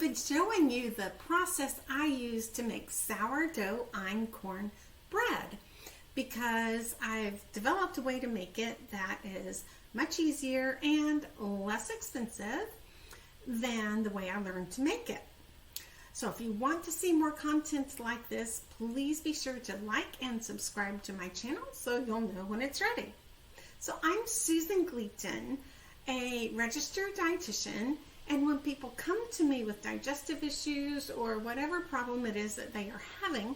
been showing you the process I use to make sourdough einkorn bread because I've developed a way to make it that is much easier and less expensive than the way I learned to make it. So if you want to see more content like this, please be sure to like and subscribe to my channel so you'll know when it's ready. So I'm Susan Gleaton, a registered dietitian, and when people come to me with digestive issues or whatever problem it is that they are having,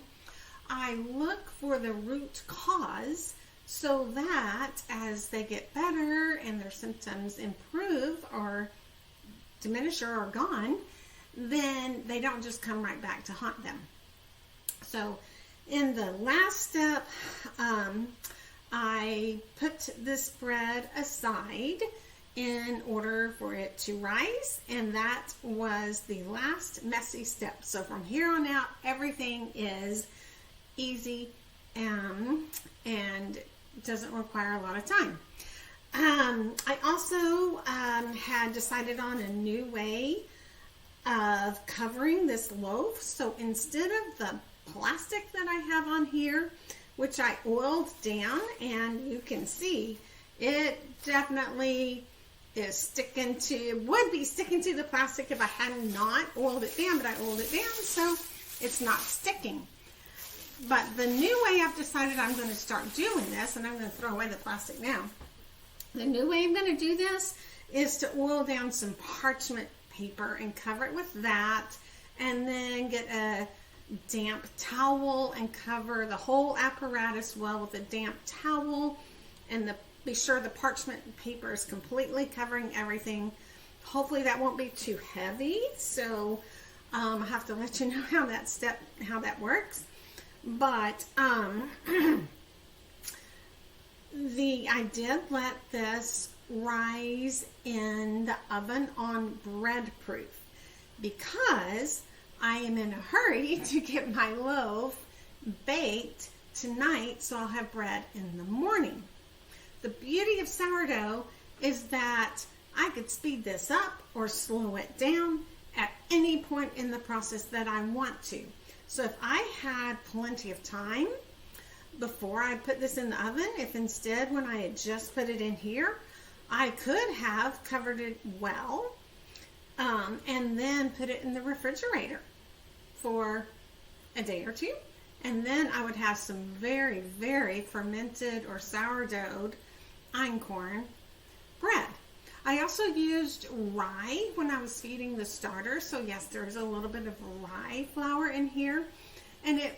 I look for the root cause so that as they get better and their symptoms improve or diminish or are gone, then they don't just come right back to haunt them. So in the last step, I put this bread aside in order for it to rise, and that was the last messy step. So from here on out, everything is easy and doesn't require a lot of time. I also had decided on a new way of covering this loaf. So instead of the plastic that I have on here, which I oiled down, and you can see it definitely is would be sticking to the plastic if I had not oiled it down, but I oiled it down so it's not sticking. But the new way I've decided I'm going to start doing this, and I'm going to throw away the plastic now. The new way I'm going to do this is to oil down some parchment paper and cover it with that, and then get a damp towel and cover the whole apparatus well with a damp towel, and be sure the parchment paper is completely covering everything. Hopefully that won't be too heavy, so I have to let you know how that works. But I did let this rise in the oven on bread proof because I am in a hurry to get my loaf baked tonight so I'll have bread in the morning. The beauty of sourdough is that I could speed this up or slow it down at any point in the process that I want to. So if I had plenty of time before I put this in the oven, if instead when I had just put it in here, I could have covered it well and then put it in the refrigerator for a day or two, and then I would have some very, very fermented or sourdough'd einkorn bread. I also used rye when I was feeding the starter, so yes, there is a little bit of rye flour in here, and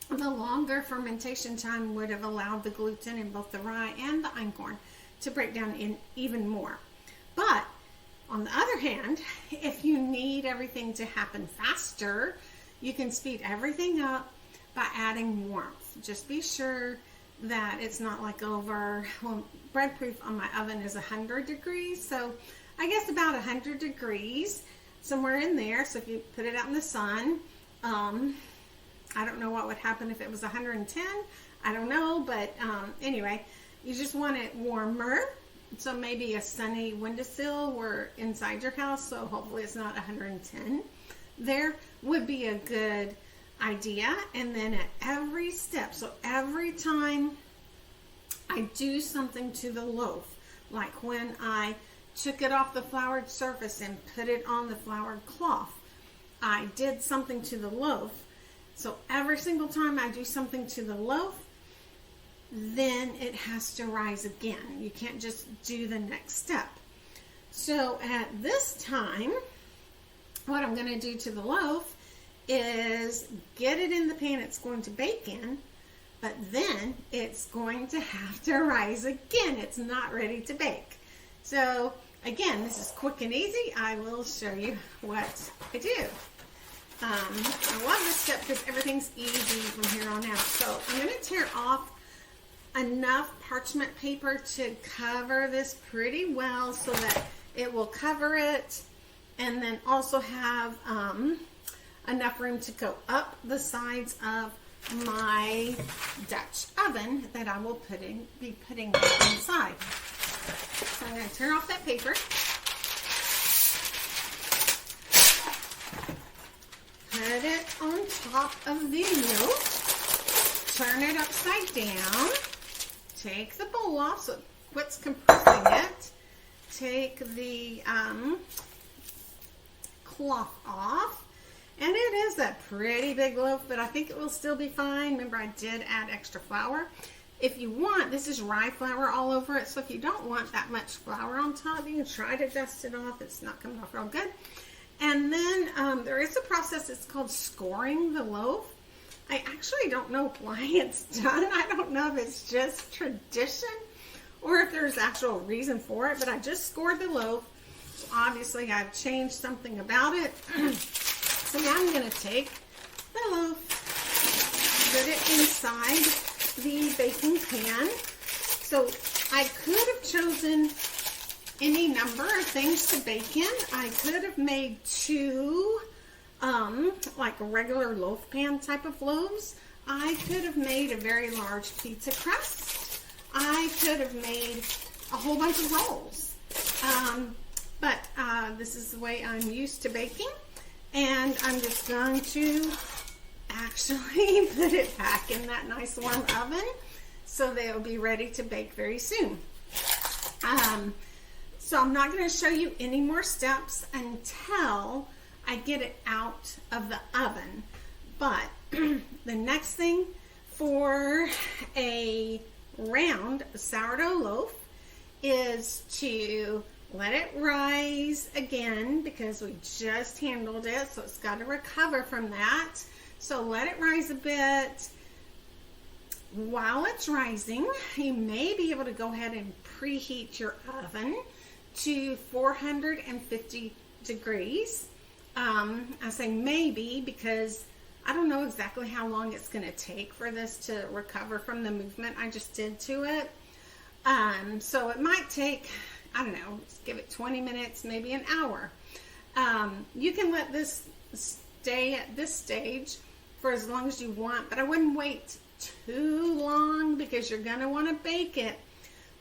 the longer fermentation time would have allowed the gluten in both the rye and the einkorn to break down in even more. But on the other hand, if you need everything to happen faster, you can speed everything up by adding warmth. Just be sure that it's not like bread proof on my oven is 100 degrees, so I guess about 100 degrees, somewhere in there. So if you put it out in the sun, I don't know what would happen if it was 110, I don't know, but anyway, you just want it warmer. So maybe a sunny windowsill or inside your house, so hopefully it's not 110. There would be a good idea. And then at every step, so every time I do something to the loaf, like when I took it off the floured surface and put it on the floured cloth, I did something to the loaf. So every single time I do something to the loaf, then it has to rise again. You can't just do the next step. So at this time, what I'm going to do to the loaf is get it in the pan it's going to bake in, but then it's going to have to rise again. It's not ready to bake. So again, this is quick and easy. I will show you what I do. I love this step because everything's easy from here on out. So I'm going to tear off enough parchment paper to cover this pretty well so that it will cover it, and then also have enough room to go up the sides of my Dutch oven that I will be putting inside. So I'm going to turn off that paper. it on top of the loaf, turn it upside down, take the bowl off so it quits compressing it, take the cloth off, and it is a pretty big loaf, but I think it will still be fine. Remember, I did add extra flour. If you want, this is rye flour all over it, so if you don't want that much flour on top, you can try to dust it off. It's not coming off real good. And then there is a process, it's called scoring the loaf. I actually don't know why it's done. I don't know if it's just tradition or if there's actual reason for it, but I just scored the loaf. Obviously, I've changed something about it. So now I'm going to take the loaf, put it inside the baking pan. So I could have chosen any number of things to bake in. I could have made two like a regular loaf pan type of loaves. I could have made a very large pizza crust. I could have made a whole bunch of rolls. But this is the way I'm used to baking. And I'm just going to actually put it back in that nice warm oven so they'll be ready to bake very soon. So I'm not going to show you any more steps until I get it out of the oven. But the next thing for a round sourdough loaf is to let it rise again, because we just handled it, so it's got to recover from that. So let it rise a bit. While it's rising, you may be able to go ahead and preheat your oven to 450 degrees. I say maybe because I don't know exactly how long it's going to take for this to recover from the movement I just did to it. So it might take, I don't know, let's give it 20 minutes, maybe an hour. You can let this stay at this stage for as long as you want, but I wouldn't wait too long because you're going to want to bake it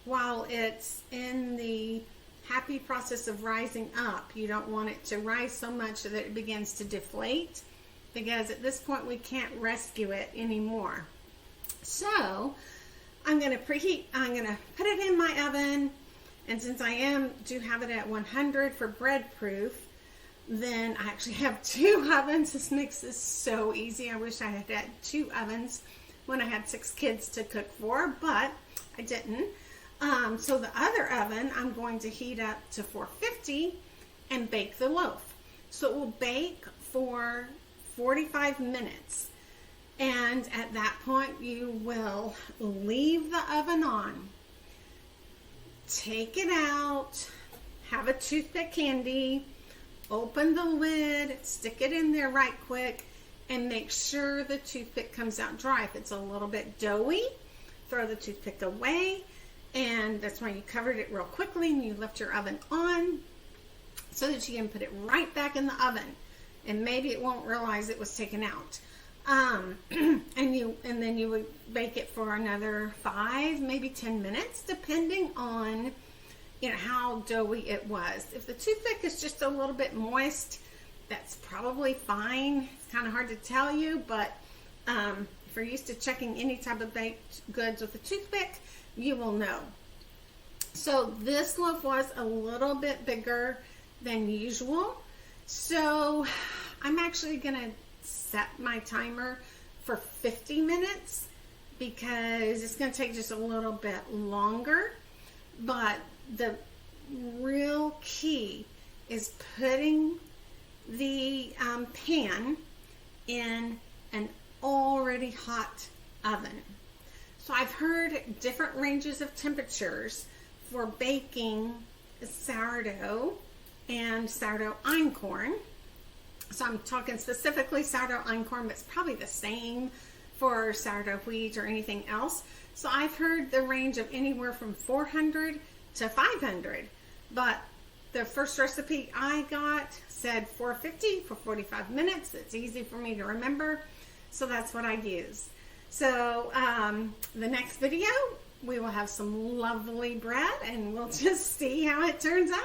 while it's in the happy process of rising up. You don't want it to rise so much that it begins to deflate, because at this point we can't rescue it anymore. So I'm going to preheat, I'm going to put it in my oven, and since I do have it at 100 for bread proof, then I actually have two ovens. This makes this so easy. I wish I had had two ovens when I had 6 kids to cook for, but I didn't. So the other oven, I'm going to heat up to 450 and bake the loaf. So it will bake for 45 minutes. And at that point, you will leave the oven on. Take it out, have a toothpick handy, open the lid, stick it in there right quick, and make sure the toothpick comes out dry. If it's a little bit doughy, throw the toothpick away. And that's why you covered it real quickly and you left your oven on so that you can put it right back in the oven. And maybe it won't realize it was taken out. And then you would bake it for another 5, maybe 10 minutes, depending on, you know, how doughy it was. If the toothpick is just a little bit moist, that's probably fine. It's kind of hard to tell you, but if you're used to checking any type of baked goods with a toothpick, you will know. So this loaf was a little bit bigger than usual. So I'm actually going to set my timer for 50 minutes because it's going to take just a little bit longer. But the real key is putting the pan in an already hot oven. So I've heard different ranges of temperatures for baking sourdough and sourdough einkorn. So I'm talking specifically sourdough einkorn, but it's probably the same for sourdough wheat or anything else. So I've heard the range of anywhere from 400 to 500, but the first recipe I got said 450 for 45 minutes. It's easy for me to remember, so that's what I use. So the next video, we will have some lovely bread and we'll just see how it turns out.